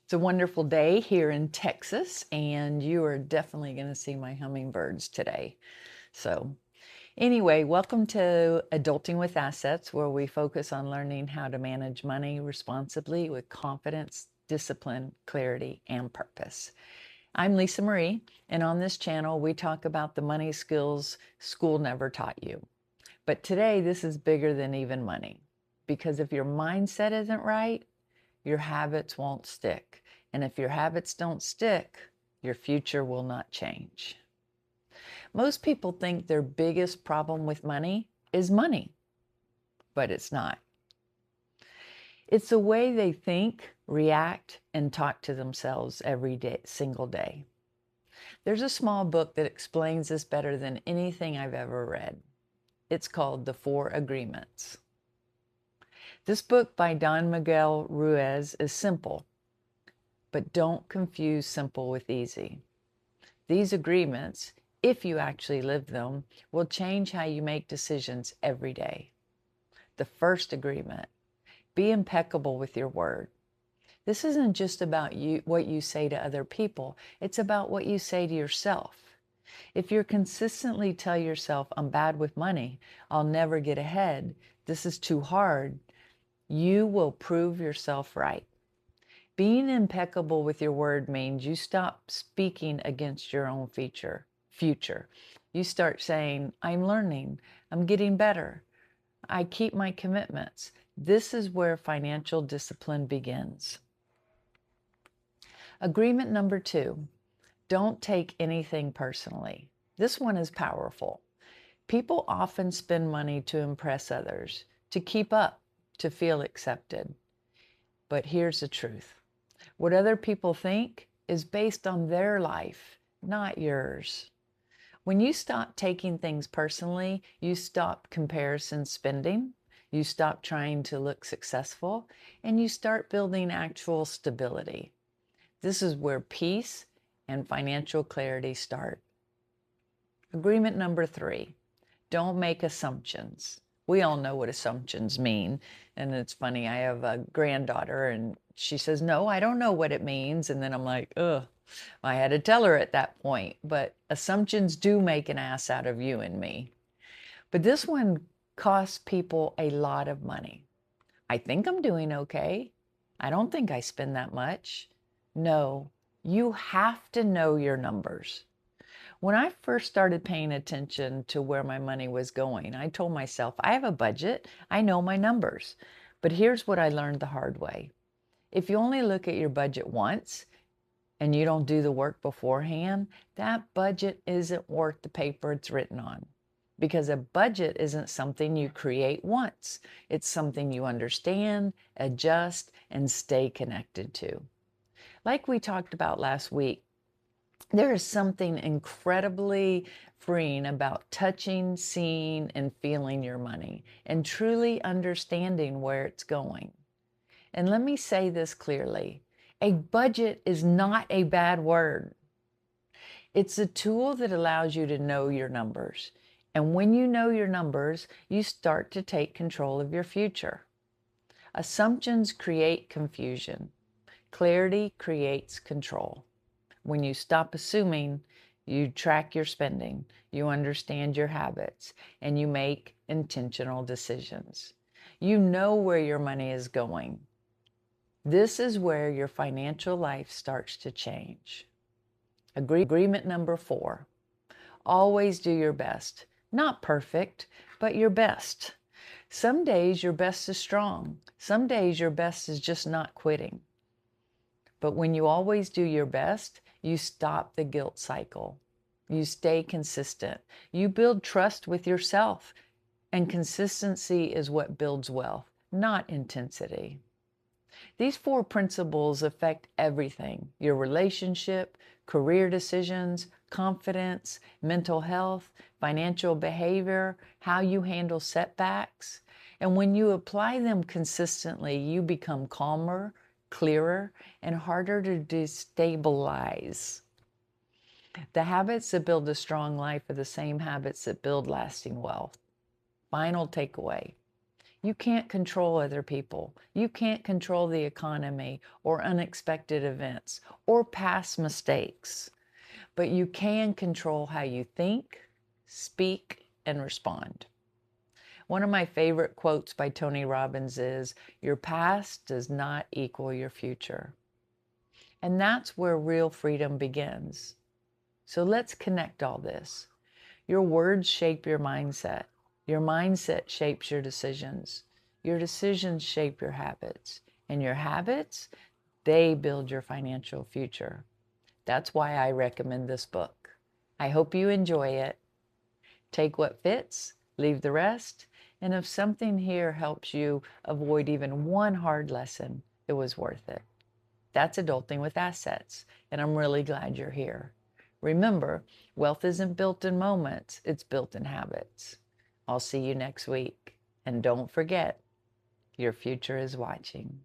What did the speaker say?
It's a wonderful day here in Texas, and you are definitely going to see my hummingbirds today. So, anyway, welcome to Adulting with Assets, where we focus on learning how to manage money responsibly with confidence, discipline, clarity, and purpose. I'm Lisa Marie, and on this channel, we talk about the money skills school never taught you. But today, this is bigger than even money, because if your mindset isn't right, your habits won't stick. And if your habits don't stick, your future will not change. Most people think their biggest problem with money is money, but it's not. It's the way they think, react, and talk to themselves every day, single day. There's a small book that explains this better than anything I've ever read. It's called The Four Agreements. This book by Don Miguel Ruiz is simple, but don't confuse simple with easy. These agreements, if you actually live them, will change how you make decisions every day. The first agreement, be impeccable with your word. This isn't just about what you say to other people, it's about what you say to yourself. If you consistently tell yourself, I'm bad with money, I'll never get ahead, this is too hard, you will prove yourself right. Being impeccable with your word means you stop speaking against your own future. You start saying, I'm learning, I'm getting better, I keep my commitments. This is where financial discipline begins. Agreement number 2, don't take anything personally. This one is powerful. People often spend money to impress others, to keep up, to feel accepted. But here's the truth. What other people think is based on their life, not yours. When you stop taking things personally, you stop comparison spending, you stop trying to look successful, and you start building actual stability. This is where peace and financial clarity start. Agreement number 3, don't make assumptions. We all know what assumptions mean. And it's funny, I have a granddaughter and she says, no, I don't know what it means. And then I'm like, ugh, I had to tell her at that point. But assumptions do make an ass out of you and me. But this one costs people a lot of money. I think I'm doing okay. I don't think I spend that much. No, you have to know your numbers. When I first started paying attention to where my money was going, I told myself, I have a budget, I know my numbers. But here's what I learned the hard way. If you only look at your budget once and you don't do the work beforehand, that budget isn't worth the paper it's written on. Because a budget isn't something you create once. It's something you understand, adjust, and stay connected to. Like we talked about last week, there is something incredibly freeing about touching, seeing, and feeling your money and truly understanding where it's going. And let me say this clearly. A budget is not a bad word. It's a tool that allows you to know your numbers. And when you know your numbers, you start to take control of your future. Assumptions create confusion. Clarity creates control. When you stop assuming, you track your spending, you understand your habits, and you make intentional decisions. You know where your money is going. This is where your financial life starts to change. Agreement number 4, always do your best. Not perfect, but your best. Some days your best is strong. Some days your best is just not quitting. But when you always do your best, you stop the guilt cycle. You stay consistent. You build trust with yourself. And consistency is what builds wealth, not intensity. These 4 principles affect everything: your relationship, career decisions, confidence, mental health, financial behavior, how you handle setbacks. And when you apply them consistently, you become calmer, clearer, and harder to destabilize. The habits that build a strong life are the same habits that build lasting wealth. Final takeaway. You can't control other people. You can't control the economy or unexpected events or past mistakes, but you can control how you think, speak, and respond. One of my favorite quotes by Tony Robbins is, "Your past does not equal your future." And that's where real freedom begins. So let's connect all this. Your words shape your mindset. Your mindset shapes your decisions. Your decisions shape your habits. And your habits, they build your financial future. That's why I recommend this book. I hope you enjoy it. Take what fits, leave the rest, and if something here helps you avoid even one hard lesson, it was worth it. That's Adulting with Assets, and I'm really glad you're here. Remember, wealth isn't built in moments, it's built in habits. I'll see you next week. And don't forget, your future is watching.